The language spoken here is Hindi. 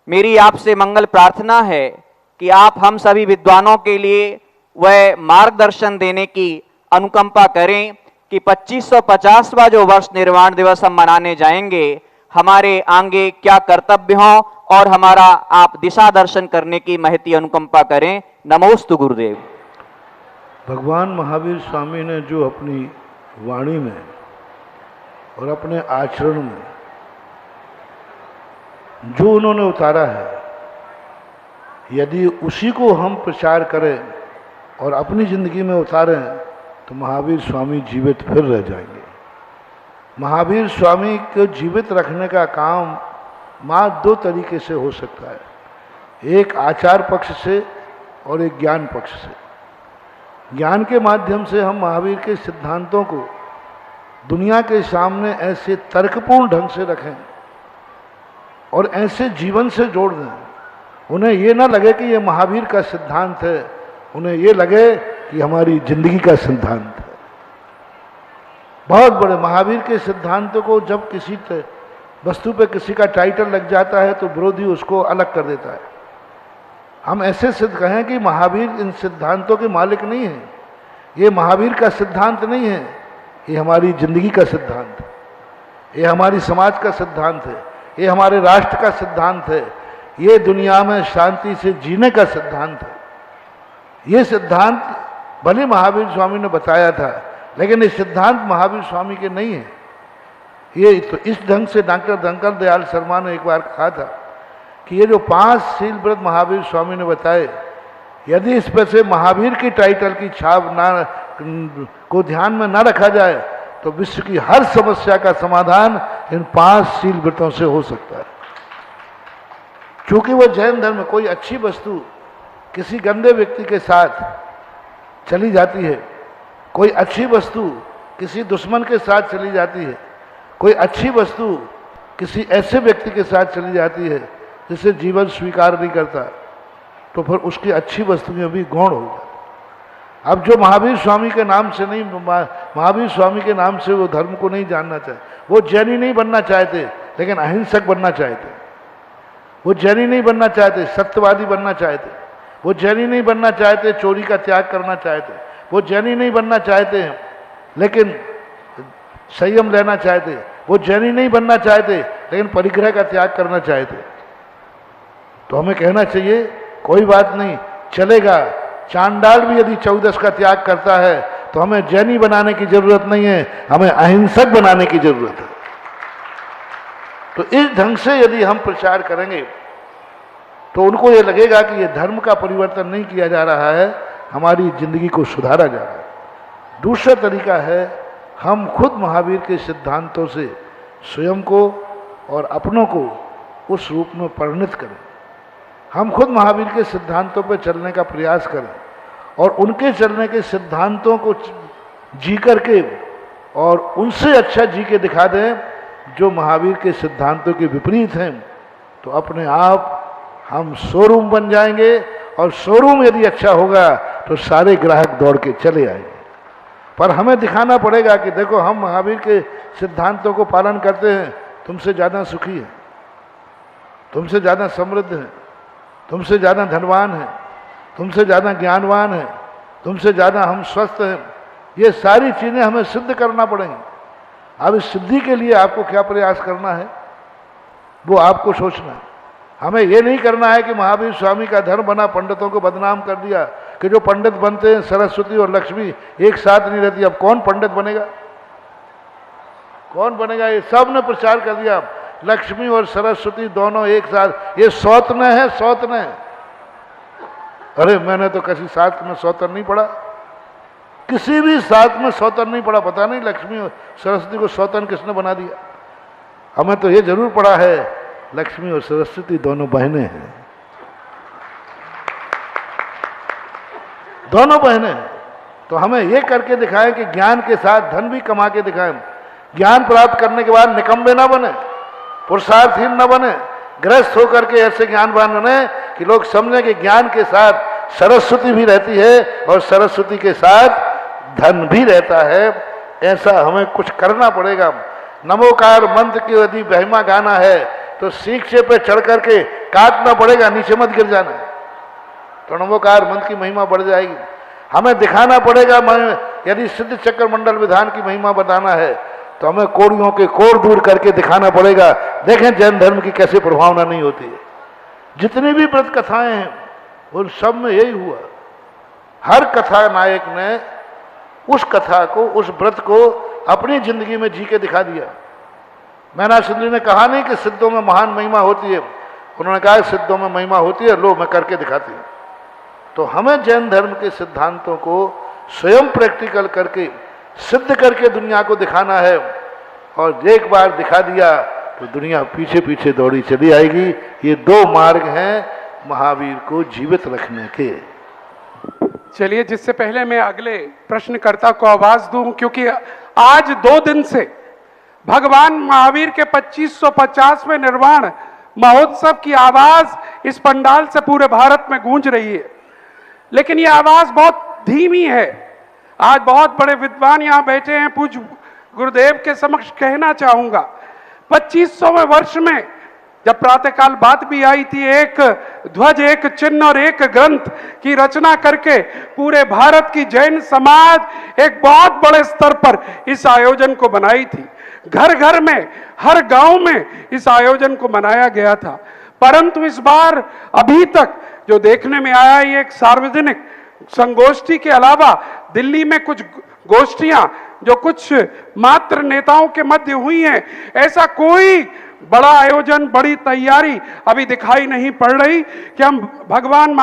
मेरी आपसे मंगल प्रार्थना है कि आप हम सभी विद्वानों के लिए वह मार्गदर्शन देने की अनुकंपा करें कि 2550वां जो वर्ष निर्वाण दिवस हम मनाने जाएंगे, हमारे आगे क्या कर्तव्य हों और हमारा आप दिशा दर्शन करने की महती अनुकंपा करें। नमोस्तु गुरुदेव। भगवान महावीर स्वामी ने जो अपनी वाणी में और अपने आचरण में जो उन्होंने उतारा है, यदि उसी को हम प्रचार करें और अपनी जिंदगी में उतारें तो महावीर स्वामी जीवित फिर रह जाएंगे। महावीर स्वामी को जीवित रखने का काम मात्र दो तरीके से हो सकता है, एक आचार पक्ष से और एक ज्ञान पक्ष से। ज्ञान के माध्यम से हम महावीर के सिद्धांतों को दुनिया के सामने ऐसे तर्कपूर्ण ढंग से रखें और ऐसे जीवन से जोड़ दें, उन्हें ये ना लगे कि ये महावीर का सिद्धांत है, उन्हें ये लगे कि हमारी जिंदगी का सिद्धांत है। बहुत बड़े महावीर के सिद्धांतों को जब किसी वस्तु पे किसी का टाइटल लग जाता है तो विरोधी उसको अलग कर देता है। हम ऐसे सिद्ध कहें कि महावीर इन सिद्धांतों के मालिक नहीं है, ये महावीर का सिद्धांत नहीं है, ये हमारी जिंदगी का सिद्धांत है, ये हमारी समाज का सिद्धांत है, ये हमारे राष्ट्र का सिद्धांत है, ये दुनिया में शांति से जीने का सिद्धांत है। ये सिद्धांत भले महावीर स्वामी ने बताया था, लेकिन ये सिद्धांत महावीर स्वामी के नहीं है। ये तो इस ढंग से डॉक्टर शंकर दयाल शर्मा ने एक बार कहा था कि ये जो 5 शील व्रत महावीर स्वामी ने बताए, यदि इस पर से महावीर की टाइटल की छाप ना को ध्यान में ना रखा जाए तो विश्व की हर समस्या का समाधान इन 5 शील व्रतों से हो सकता है। क्योंकि वह जैन धर्म में कोई अच्छी वस्तु किसी गंदे व्यक्ति के साथ चली जाती है, कोई अच्छी वस्तु किसी दुश्मन के साथ चली जाती है, कोई अच्छी वस्तु किसी ऐसे व्यक्ति के साथ चली जाती है जिसे जीवन स्वीकार नहीं करता, तो फिर उसकी अच्छी वस्तुएं भी गौण हो जाती। अब जो महावीर स्वामी के नाम से नहीं, महावीर स्वामी के नाम से वो धर्म को नहीं जानना चाहे, वो जैनी नहीं बनना चाहते लेकिन अहिंसक बनना चाहते, वो जैनी नहीं बनना चाहते सत्यवादी बनना चाहते, वो जैनी नहीं बनना चाहते चोरी का त्याग करना चाहते, वो जैनी नहीं बनना चाहते लेकिन संयम लेना चाहते, वो जैनी नहीं बनना चाहते लेकिन परिग्रह का त्याग करना चाहते। तो हमें कहना चाहिए कोई बात नहीं, चलेगा, चांडाल भी यदि 14 का त्याग करता है तो हमें जैनी बनाने की जरूरत नहीं है, हमें अहिंसक बनाने की जरूरत है। तो इस ढंग से यदि हम प्रचार करेंगे तो उनको ये लगेगा कि ये धर्म का परिवर्तन नहीं किया जा रहा है, हमारी जिंदगी को सुधारा जा रहा है। दूसरा तरीका है हम खुद महावीर के सिद्धांतों से स्वयं को और अपनों को उस रूप में परिणत करें। हम खुद महावीर के सिद्धांतों पर चलने का प्रयास करें और उनके चलने के सिद्धांतों को जी करके और उनसे अच्छा जी के दिखा दें जो महावीर के सिद्धांतों के विपरीत हैं, तो अपने आप हम शोरूम बन जाएंगे और शोरूम यदि अच्छा होगा तो सारे ग्राहक दौड़ के चले आएंगे। पर हमें दिखाना पड़ेगा कि देखो हम महावीर के सिद्धांतों को पालन करते हैं, तुमसे ज़्यादा सुखी है, तुमसे ज़्यादा समृद्ध है, तुमसे ज़्यादा धनवान है, तुमसे ज़्यादा ज्ञानवान है, तुमसे ज़्यादा हम स्वस्थ हैं। ये सारी चीज़ें हमें सिद्ध करना पड़ेंगी। अब इस सिद्धि के लिए आपको क्या प्रयास करना है वो आपको सोचना है। हमें ये नहीं करना है कि महावीर स्वामी का धर्म बना, पंडितों को बदनाम कर दिया कि जो पंडित बनते हैं सरस्वती और लक्ष्मी एक साथ नहीं रहती। अब कौन पंडित बनेगा, कौन बनेगा? ये सब ने प्रचार कर दिया लक्ष्मी और सरस्वती दोनों एक साथ, ये सौतने हैं, सौतने। अरे मैंने तो किसी शास्त्र में सौतन नहीं पढ़ा, किसी भी शास्त्र में सौतन नहीं पढ़ा। पता नहीं लक्ष्मी और सरस्वती को सौतन किसने बना दिया। हमें तो ये जरूर पढ़ा है लक्ष्मी और सरस्वती दोनों बहनें हैं, दोनों बहनें। तो हमें ये करके दिखाएं कि ज्ञान के साथ धन भी कमा के दिखाएं। ज्ञान प्राप्त करने के बाद निकम्बे ना बने, पुरुषार्थहीन न बने, गृहस्थ होकर के ऐसे ज्ञानवान बने कि लोग समझें कि ज्ञान के साथ सरस्वती भी रहती है और सरस्वती के साथ धन भी रहता है। ऐसा हमें कुछ करना पड़ेगा। नमोकार मंत्र की यदि महिमा गाना है, तो सीखचे पे चढ़ करके काटना पड़ेगा, नीचे मत गिर जाना। प्रणवोकार मंत्र की महिमा बढ़ जाएगी। हमें दिखाना पड़ेगा, यदि सिद्ध चक्र मंडल विधान की महिमा बताना है तो हमें कोड़ियों के कोड़ दूर करके दिखाना पड़ेगा। देखें जैन धर्म की कैसे प्रभावना नहीं होती है। जितनी भी व्रत कथाएं हैं उन सब में यही हुआ। हर कथा नायक ने उस कथा को, उस व्रत को अपनी जिंदगी में जी के दिखा दिया। मैना सुंदरी ने कहा नहीं कि सिद्धों में महान महिमा होती है, उन्होंने कहा सिद्धों में महिमा होती है, लो मैं करके दिखाती हूँ। तो हमें जैन धर्म के सिद्धांतों को स्वयं प्रैक्टिकल करके, सिद्ध करके दुनिया को दिखाना है। और एक बार दिखा दिया तो दुनिया पीछे पीछे दौड़ी चली आएगी। ये दो मार्ग हैं महावीर को जीवित रखने के। चलिए, जिससे पहले मैं अगले प्रश्नकर्ता को आवाज दूं, क्योंकि आज 2 दिन से भगवान महावीर के 2550वें निर्वाण महोत्सव की आवाज इस पंडाल से पूरे भारत में गूंज रही है, लेकिन ये आवाज बहुत धीमी है। आज बहुत बड़े विद्वान यहां बैठे हैं, पूज्य गुरुदेव के समक्ष कहना चाहूंगा, 2500वें वर्ष में जब प्रातःकाल बात भी आई थी, एक ध्वज, एक चिन्ह और एक ग्रंथ की रचना करके पूरे भारत की जैन समाज एक बहुत बड़े स्तर पर इस आयोजन को बनाई थी। घर घर में, हर गांव में इस आयोजन को मनाया गया था। परंतु इस बार अभी तक जो देखने में आया, ये एक सार्वजनिक संगोष्ठी के अलावा दिल्ली में कुछ गोष्ठियां जो कुछ मात्र नेताओं के मध्य हुई हैं, ऐसा कोई बड़ा आयोजन, बड़ी तैयारी अभी दिखाई नहीं पड़ रही कि हम भगवान